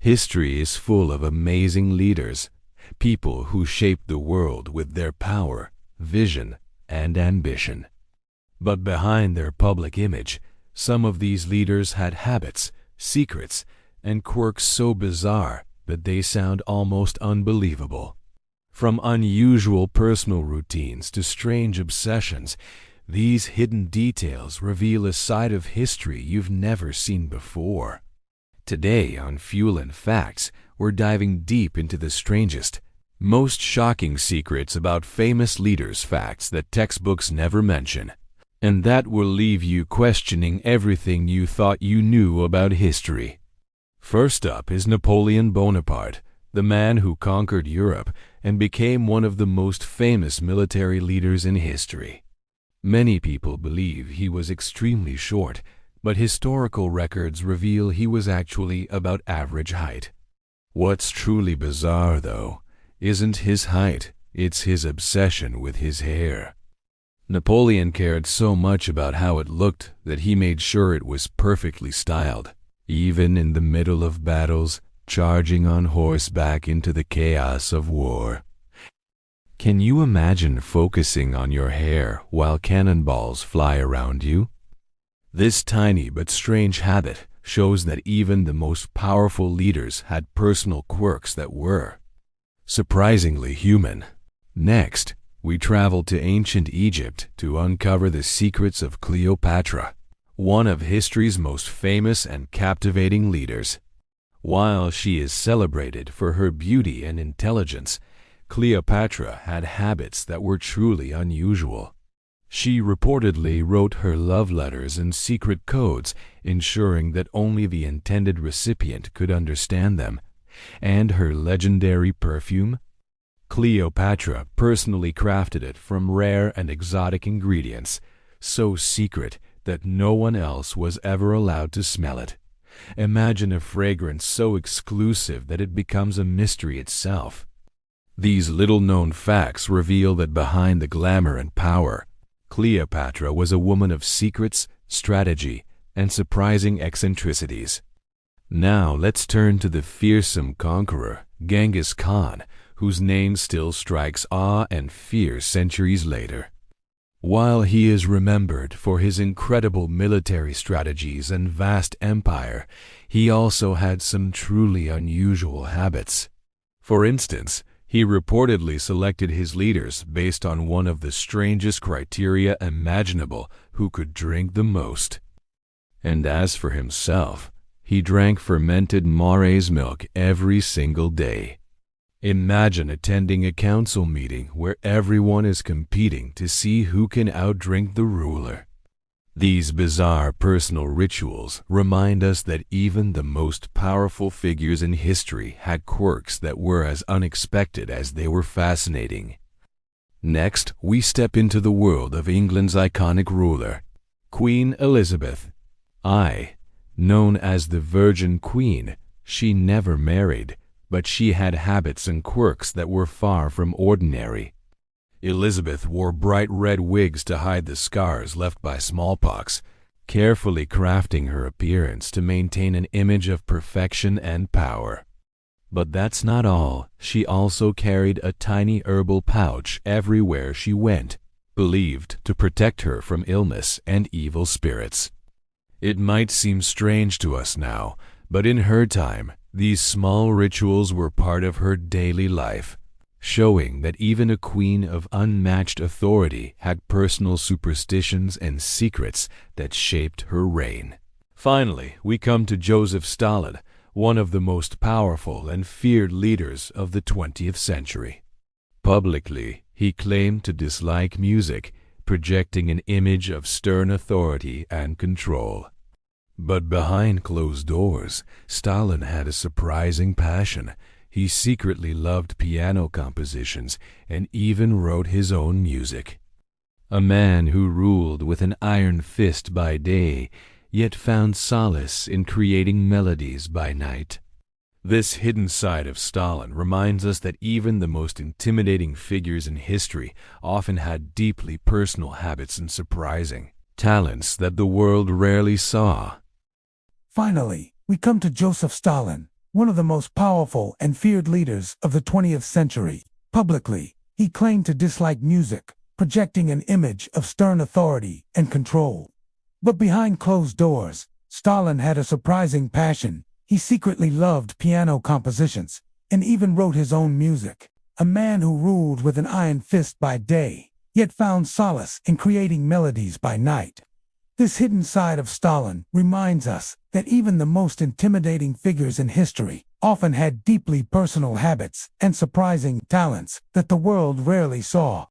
History is full of amazing leaders, people who shaped the world with their power, vision, and ambition. But behind their public image, some of these leaders had habits, secrets, and quirks so bizarre that they sound almost unbelievable. From unusual personal routines to strange obsessions, these hidden details reveal a side of history you've never seen before. Today on Fuel and Facts, we're diving deep into the strangest, most shocking secrets about famous leaders' facts that textbooks never mention. And that will leave you questioning everything you thought you knew about history. First up is Napoleon Bonaparte, the man who conquered Europe and became one of the most famous military leaders in history. Many people believe he was extremely short, but historical records reveal he was actually about average height. What's truly bizarre, though, isn't his height, it's his obsession with his hair. Napoleon cared so much about how it looked that he made sure it was perfectly styled, even in the middle of battles, charging on horseback into the chaos of war. Can you imagine focusing on your hair while cannonballs fly around you? This tiny but strange habit shows that even the most powerful leaders had personal quirks that were surprisingly human. Next, we travel to ancient Egypt to uncover the secrets of Cleopatra, one of history's most famous and captivating leaders. While she is celebrated for her beauty and intelligence, Cleopatra had habits that were truly unusual. She reportedly wrote her love letters in secret codes, ensuring that only the intended recipient could understand them. And her legendary perfume? Cleopatra personally crafted it from rare and exotic ingredients, so secret that no one else was ever allowed to smell it. Imagine a fragrance so exclusive that it becomes a mystery itself. These little-known facts reveal that behind the glamour and power, Cleopatra was a woman of secrets, strategy, and surprising eccentricities. Now let's turn to the fearsome conqueror, Genghis Khan, whose name still strikes awe and fear centuries later. While he is remembered for his incredible military strategies and vast empire, he also had some truly unusual habits. For instance, he reportedly selected his leaders based on one of the strangest criteria imaginable: who could drink the most. And as for himself, he drank fermented maize milk every single day. Imagine attending a council meeting where everyone is competing to see who can outdrink the ruler. These bizarre personal rituals remind us that even the most powerful figures in history had quirks that were as unexpected as they were fascinating. Next, we step into the world of England's iconic ruler, Queen Elizabeth I. Known as the Virgin Queen, she never married, but she had habits and quirks that were far from ordinary. Elizabeth wore bright red wigs to hide the scars left by smallpox, carefully crafting her appearance to maintain an image of perfection and power. But that's not all. She also carried a tiny herbal pouch everywhere she went, believed to protect her from illness and evil spirits. It might seem strange to us now, but in her time, these small rituals were part of her daily life, showing that even a queen of unmatched authority had personal superstitions and secrets that shaped her reign. Finally, we come to Joseph Stalin, one of the most powerful and feared leaders of the 20th century. Publicly, he claimed to dislike music, projecting an image of stern authority and control. But behind closed doors, Stalin had a surprising passion. He secretly loved piano compositions and even wrote his own music. A man who ruled with an iron fist by day, yet found solace in creating melodies by night. This hidden side of Stalin reminds us that even the most intimidating figures in history often had deeply personal habits and surprising talents that the world rarely saw. Finally, we come to Joseph Stalin, one of the most powerful and feared leaders of the 20th century. Publicly, he claimed to dislike music, projecting an image of stern authority and control. But behind closed doors, Stalin had a surprising passion. He secretly loved piano compositions and even wrote his own music. A man who ruled with an iron fist by day, yet found solace in creating melodies by night. This hidden side of Stalin reminds us that even the most intimidating figures in history often had deeply personal habits and surprising talents that the world rarely saw.